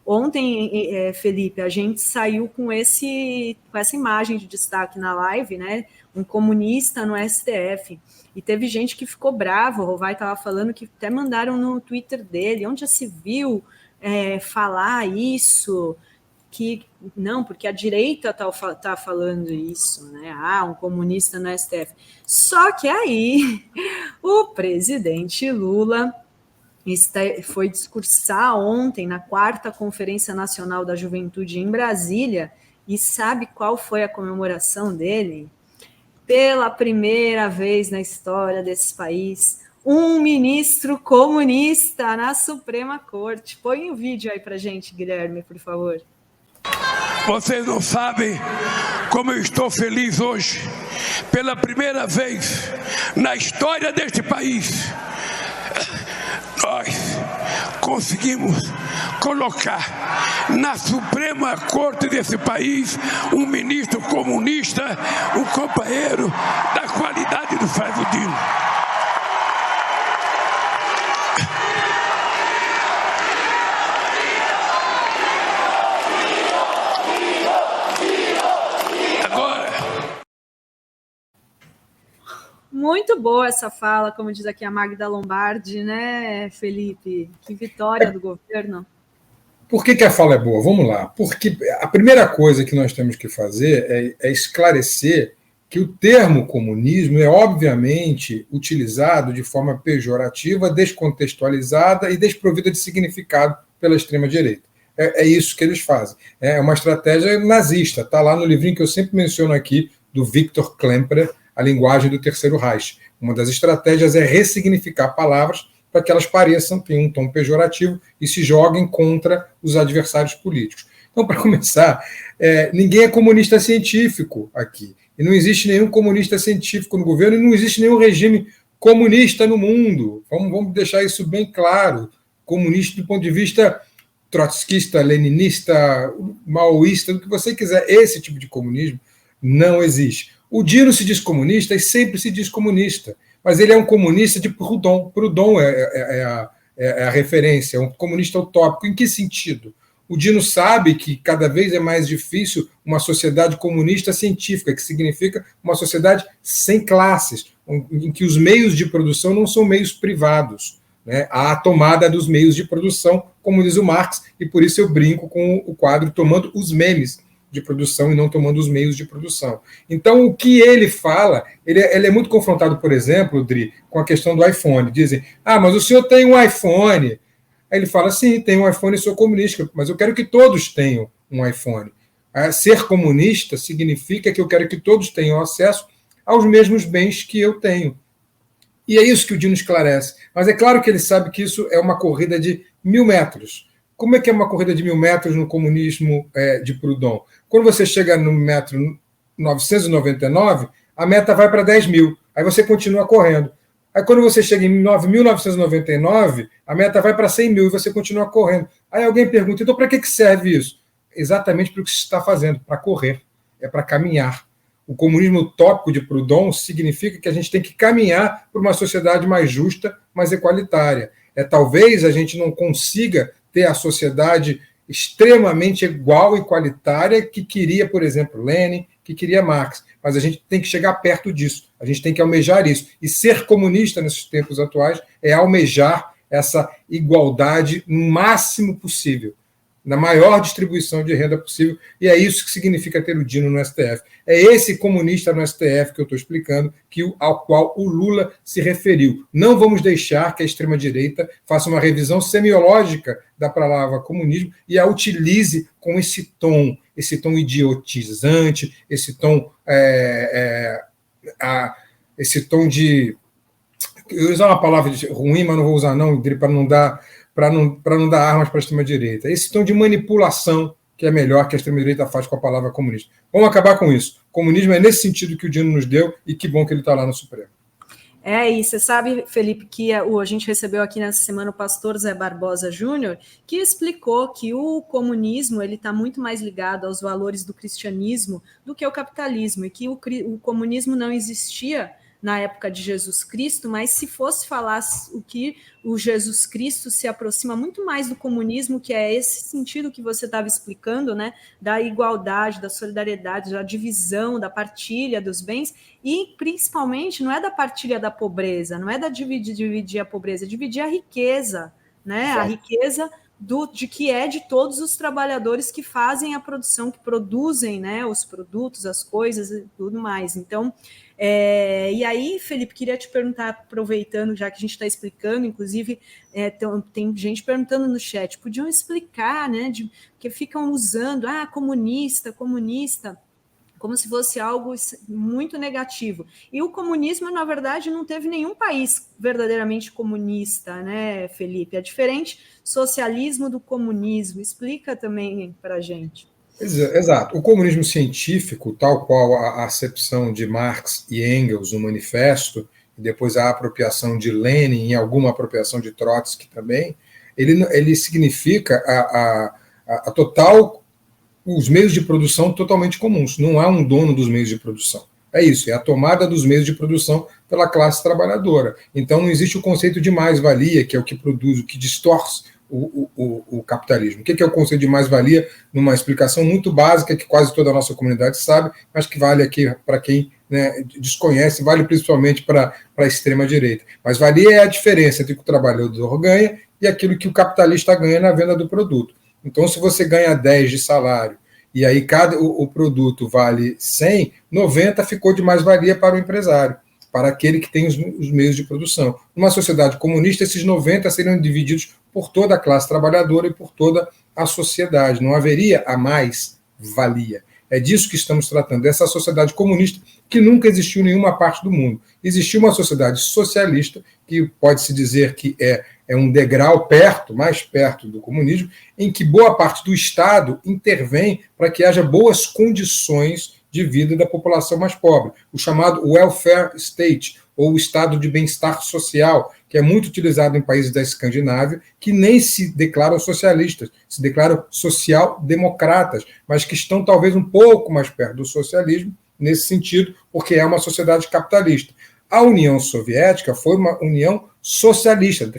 Ontem, Felipe, a gente saiu com essa imagem de destaque na live, né? Um comunista no STF. E teve gente que ficou bravo, o Rovai estava falando que até mandaram no Twitter dele, onde já se viu falar isso, que não, porque a direita tá falando isso, né? Um comunista no STF. Só que aí o presidente Lula foi discursar ontem na 4ª Conferência Nacional da Juventude em Brasília, e sabe qual foi a comemoração dele? Pela primeira vez na história desse país, um ministro comunista na Suprema Corte. Põe o vídeo aí pra gente, Guilherme, por favor. Vocês não sabem como eu estou feliz hoje. Pela primeira vez na história deste país, nós conseguimos colocar na Suprema Corte desse país um ministro comunista, um companheiro da qualidade do Flávio Dino. Muito boa essa fala, como diz aqui a Magda Lombardi, né, Felipe? Que vitória do governo. Por que a fala é boa? Vamos lá. Porque a primeira coisa que nós temos que fazer é esclarecer que o termo comunismo é obviamente utilizado de forma pejorativa, descontextualizada e desprovida de significado pela extrema-direita. É isso que eles fazem. É uma estratégia nazista. Está lá no livrinho que eu sempre menciono aqui, do Viktor Klemperer, A Linguagem do Terceiro Reich. Uma das estratégias é ressignificar palavras para que elas pareçam, tenham um tom pejorativo e se joguem contra os adversários políticos. Então, para começar, ninguém é comunista científico aqui. E não existe nenhum comunista científico no governo e não existe nenhum regime comunista no mundo. Vamos deixar isso bem claro. Comunista do ponto de vista trotskista, leninista, maoísta, do que você quiser. Esse tipo de comunismo não existe. O Dino se diz comunista e sempre se diz comunista, mas ele é um comunista de Proudhon. Proudhon é a referência, é um comunista utópico. Em que sentido? O Dino sabe que cada vez é mais difícil uma sociedade comunista científica, que significa uma sociedade sem classes, em que os meios de produção não são meios privados. Né? Há a tomada dos meios de produção, como diz o Marx, e por isso eu brinco com o quadro tomando os memes de produção e não tomando os meios de produção. Então, o que ele fala, ele é muito confrontado, por exemplo, Dri, com a questão do iPhone. Dizem, mas o senhor tem um iPhone. Aí ele fala, sim, tenho um iPhone e sou comunista, mas eu quero que todos tenham um iPhone. Ser comunista significa que eu quero que todos tenham acesso aos mesmos bens que eu tenho. E é isso que o Dino esclarece. Mas é claro que ele sabe que isso é uma corrida de 1.000 metros. Como é que é uma corrida de 1.000 metros no comunismo de Proudhon? Quando você chega no metro 999, a meta vai para 10.000. Aí você continua correndo. Aí quando você chega em 9.999, a meta vai para 100.000 e você continua correndo. Aí alguém pergunta, então para que serve isso? Exatamente para o que se está fazendo, para correr, é para caminhar. O comunismo utópico de Proudhon significa que a gente tem que caminhar para uma sociedade mais justa, mais equalitária. Talvez a gente não consiga ter a sociedade extremamente igual e igualitária que queria, por exemplo, Lenin, que queria Marx. Mas a gente tem que chegar perto disso, a gente tem que almejar isso. E ser comunista nesses tempos atuais é almejar essa igualdade no máximo possível, na maior distribuição de renda possível, e é isso que significa ter o Dino no STF. É esse comunista no STF que eu estou explicando, ao qual o Lula se referiu. Não vamos deixar que a extrema-direita faça uma revisão semiológica da palavra comunismo e a utilize com esse tom idiotizante, esse tom de... Eu vou usar uma palavra ruim, mas não vou usar não, para não dar armas para a extrema-direita. Esse tom de manipulação que é melhor que a extrema-direita faz com a palavra comunista. Vamos acabar com isso. O comunismo é nesse sentido que o Dino nos deu e que bom que ele está lá no Supremo. E você sabe, Felipe, que a gente recebeu aqui nessa semana o pastor Zé Barbosa Júnior, que explicou que o comunismo está muito mais ligado aos valores do cristianismo do que o capitalismo, e que o comunismo não existia na época de Jesus Cristo, mas se fosse falar o que o Jesus Cristo se aproxima muito mais do comunismo, que é esse sentido que você estava explicando, né, da igualdade, da solidariedade, da divisão, da partilha dos bens, e principalmente não é da partilha da pobreza, não é da dividir a pobreza, é dividir a riqueza, né, a riqueza de que é de todos os trabalhadores que fazem a produção, que produzem, né, os produtos, as coisas e tudo mais. Então, e aí, Felipe, queria te perguntar, aproveitando, já que a gente está explicando, inclusive tem gente perguntando no chat, podiam explicar, né, que ficam usando, comunista, como se fosse algo muito negativo. E o comunismo, na verdade, não teve nenhum país verdadeiramente comunista, né, Felipe? É diferente socialismo do comunismo. Explica também para a gente. Exato. O comunismo científico, tal qual a acepção de Marx e Engels no Manifesto, e depois a apropriação de Lenin e alguma apropriação de Trotsky também, ele significa a total... os meios de produção totalmente comuns. Não há um dono dos meios de produção. É isso, é a tomada dos meios de produção pela classe trabalhadora. Então não existe o conceito de mais-valia, que é o que produz, o que distorce o capitalismo. O que é o conceito de mais-valia? Numa explicação muito básica, que quase toda a nossa comunidade sabe, mas que vale aqui para quem, né, desconhece, vale principalmente para a extrema-direita. Mais-valia é a diferença entre o que o trabalhador ganha e aquilo que o capitalista ganha na venda do produto. Então, se você ganha 10 de salário e aí o produto vale 100, 90 ficou de mais-valia para o empresário, para aquele que tem os meios de produção. Numa sociedade comunista, esses 90 seriam divididos por toda a classe trabalhadora e por toda a sociedade. Não haveria a mais-valia. É disso que estamos tratando, dessa sociedade comunista que nunca existiu em nenhuma parte do mundo. Existiu uma sociedade socialista, que pode-se dizer que é um degrau mais perto do comunismo, em que boa parte do Estado intervém para que haja boas condições de vida da população mais pobre. O chamado welfare state, ou o estado de bem-estar social, que é muito utilizado em países da Escandinávia, que nem se declaram socialistas, se declaram social-democratas, mas que estão talvez um pouco mais perto do socialismo, nesse sentido, porque é uma sociedade capitalista. A União Soviética foi uma união socialista,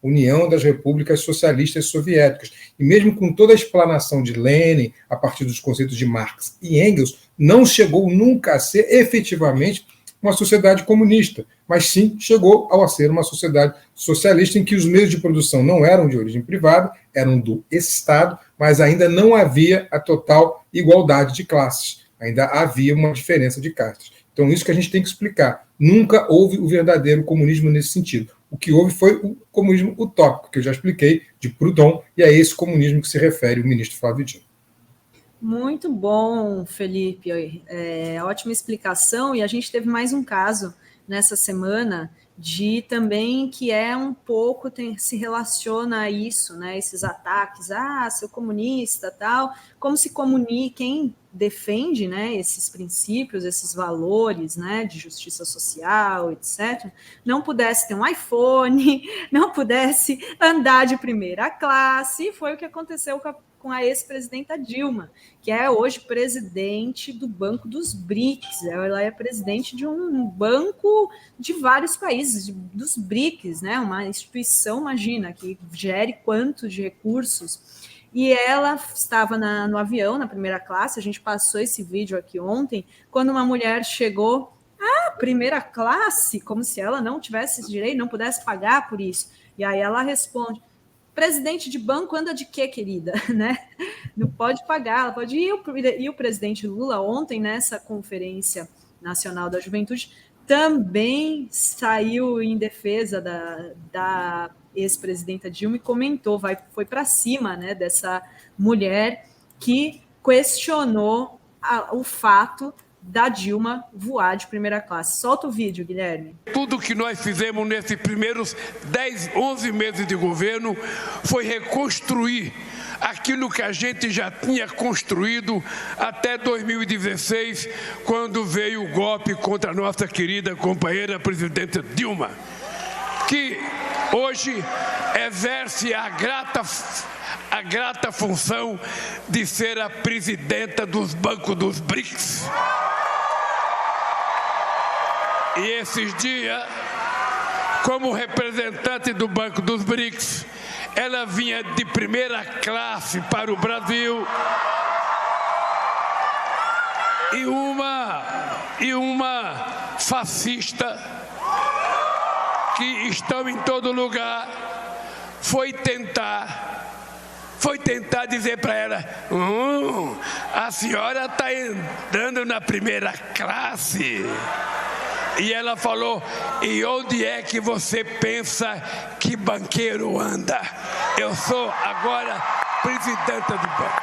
União das Repúblicas Socialistas Soviéticas. E mesmo com toda a explanação de Lenin, a partir dos conceitos de Marx e Engels, não chegou nunca a ser efetivamente uma sociedade comunista, mas sim chegou a ser uma sociedade socialista em que os meios de produção não eram de origem privada, eram do Estado, mas ainda não havia a total igualdade de classes, ainda havia uma diferença de castas. Então, isso que a gente tem que explicar. Nunca houve o verdadeiro comunismo nesse sentido. O que houve foi o comunismo utópico, que eu já expliquei, de Proudhon, e é esse comunismo que se refere o ministro Flávio Dino. Muito bom, Felipe. Ótima explicação. E a gente teve mais um caso nessa semana de também que é um pouco, se relaciona a isso, né? Esses ataques, seu comunista, tal, como se quem defende, né, esses princípios, esses valores, né, de justiça social, etc., não pudesse ter um iPhone, não pudesse andar de primeira classe, e foi o que aconteceu com a ex-presidenta Dilma, que é hoje presidente do Banco dos BRICS. Ela é presidente de um banco de vários países, dos BRICS, né? Uma instituição, imagina, que gere quanto de recursos. E ela estava no avião, na primeira classe, a gente passou esse vídeo aqui ontem, quando uma mulher chegou, primeira classe, como se ela não tivesse esse direito, não pudesse pagar por isso. E aí ela responde, presidente de banco anda de quê, querida? Né? Não pode pagar, ela pode ir. E o presidente Lula, ontem, nessa Conferência Nacional da Juventude, também saiu em defesa da ex-presidenta Dilma e comentou, foi para cima, né, dessa mulher que questionou o fato da Dilma voar de primeira classe. Solta o vídeo, Guilherme. Tudo que nós fizemos nesses primeiros 10, 11 meses de governo foi reconstruir aquilo que a gente já tinha construído até 2016, quando veio o golpe contra a nossa querida companheira presidente Dilma, que hoje exerce a grata função de ser a presidenta dos bancos dos BRICS. E esses dias, como representante do Banco dos BRICS, ela vinha de primeira classe para o Brasil e uma fascista que estão em todo lugar foi tentar dizer para ela: a senhora está andando na primeira classe. E ela falou: e onde é que você pensa que banqueiro anda? Eu sou agora presidenta do banco.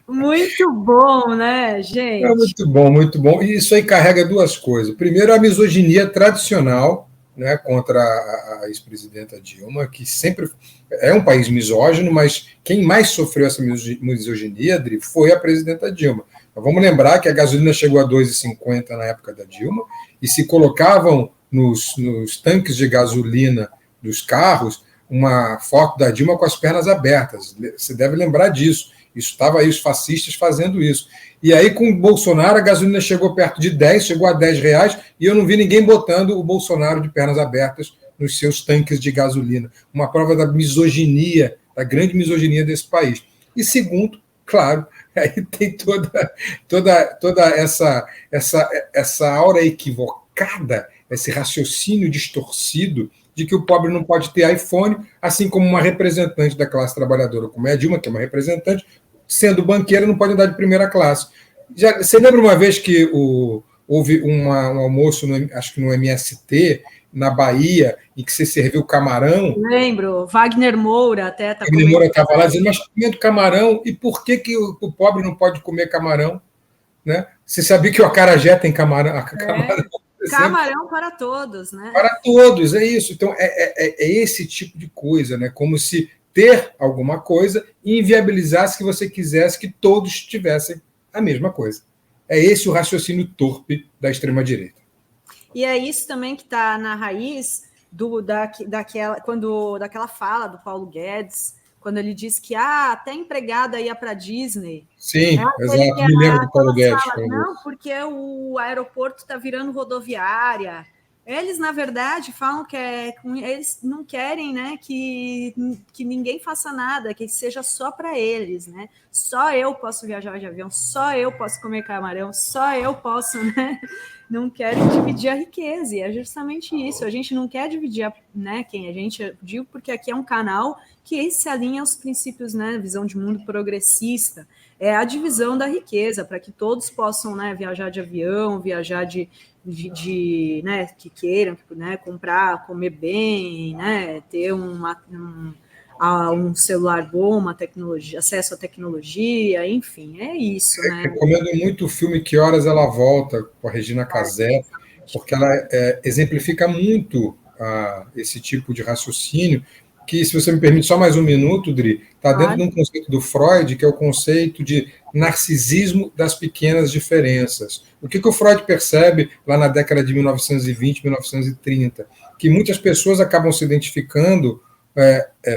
Muito bom, né, gente? É muito bom, muito bom. E isso aí carrega duas coisas. Primeiro, a misoginia tradicional, né, contra a ex-presidenta Dilma, que sempre é um país misógino, mas quem mais sofreu essa misoginia, Adri, foi a presidenta Dilma. Então, vamos lembrar que a gasolina chegou a R$ 2,50 na época da Dilma, e se colocavam nos tanques de gasolina dos carros uma foto da Dilma com as pernas abertas. Você deve lembrar disso. Estava aí os fascistas fazendo isso. E aí, com o Bolsonaro, a gasolina chegou perto de 10, chegou a R$ 10, e eu não vi ninguém botando o Bolsonaro de pernas abertas nos seus tanques de gasolina. Uma prova da misoginia, da grande misoginia desse país. E segundo, claro, aí tem toda essa aura equivocada, esse raciocínio distorcido de que o pobre não pode ter iPhone, assim como uma representante da classe trabalhadora, como é a Dilma, que é uma representante, sendo banqueira, não pode andar de primeira classe. Você lembra uma vez que houve um almoço, acho que no MST, na Bahia, em que você serviu camarão? Lembro, Wagner Moura até está Wagner Moura estava lá dizendo: mas comendo camarão, e por que o pobre não pode comer camarão? Né? Você sabia que o acarajé tem camarão? Camarão para todos, né? Para todos, é isso. Então, é esse tipo de coisa, né? Como se ter alguma coisa inviabilizasse que você quisesse que todos tivessem a mesma coisa. É esse o raciocínio torpe da extrema-direita. E é isso também que está na raiz daquela fala do Paulo Guedes, quando ele disse que até empregada ia para a Disney. Sim, exato. Me lembro do Paulo Guedes. Não, porque o aeroporto está virando rodoviária. Eles, na verdade, falam que eles não querem, né, que ninguém faça nada, que seja só para eles, né? Só eu posso viajar de avião, só eu posso comer camarão, só eu posso, né? Não querem dividir a riqueza, e é justamente isso. A gente não quer dividir, né, quem a gente digo, porque aqui é um canal que se alinha aos princípios, né, visão de mundo progressista. É a divisão da riqueza, para que todos possam, né, viajar de avião, viajar né, que queiram, né, comprar, comer bem, né, ter um celular bom, uma tecnologia, acesso à tecnologia, enfim, é isso, né? Eu recomendo muito o filme Que Horas Ela Volta, com a Regina Casé, porque ela exemplifica muito esse tipo de raciocínio, que, se você me permite só mais um minuto, Dri, está dentro de um conceito do Freud, que é o conceito de narcisismo das pequenas diferenças. O que o Freud percebe lá na década de 1920, 1930? Que muitas pessoas acabam se identificando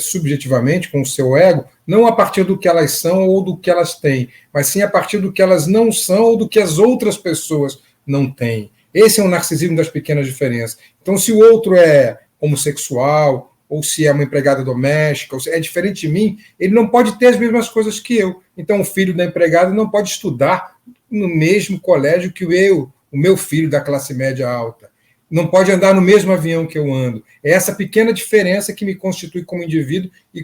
subjetivamente com o seu ego, não a partir do que elas são ou do que elas têm, mas sim a partir do que elas não são ou do que as outras pessoas não têm. Esse é o narcisismo das pequenas diferenças. Então, se o outro é homossexual, ou se é uma empregada doméstica, ou se é diferente de mim, ele não pode ter as mesmas coisas que eu. Então, o filho da empregada não pode estudar no mesmo colégio que o meu filho da classe média alta. Não pode andar no mesmo avião que eu ando. É essa pequena diferença que me constitui como indivíduo e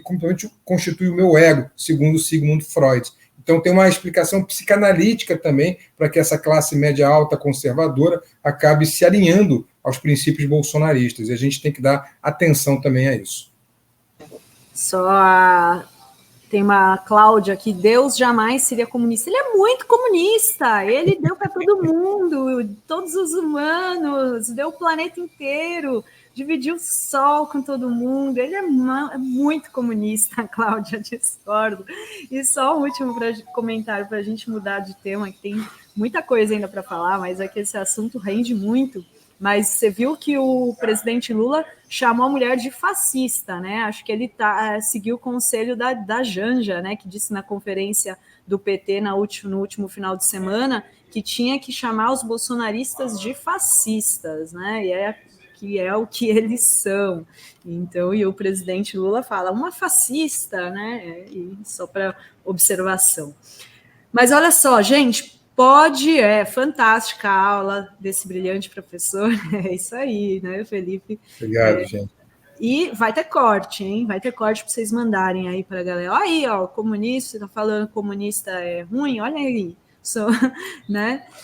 constitui o meu ego, segundo Sigmund Freud. Então, tem uma explicação psicanalítica também para que essa classe média alta conservadora acabe se alinhando aos princípios bolsonaristas. E a gente tem que dar atenção também a isso. Tem uma Cláudia aqui: Deus jamais seria comunista. Ele é muito comunista, ele deu para todo mundo, todos os humanos, deu o planeta inteiro, dividiu o sol com todo mundo. Ele é muito comunista, Cláudia, discordo. E só um último comentário para a gente mudar de tema, que tem muita coisa ainda para falar, mas é que esse assunto rende muito. mas você viu que o presidente Lula chamou a mulher de fascista, né? Acho que ele seguiu o conselho da Janja, né? Que disse na conferência do PT no último final de semana que tinha que chamar os bolsonaristas de fascistas, né? Que é o que eles são. Então, e o presidente Lula fala, uma fascista, né? E só para observação. Mas olha só, gente, fantástica a aula desse brilhante professor, é isso aí, né, Felipe? Obrigado, gente. E vai ter corte, hein? Vai ter corte para vocês mandarem aí para a galera. Olha aí, ó, o comunista, tá falando que comunista é ruim, olha aí, né?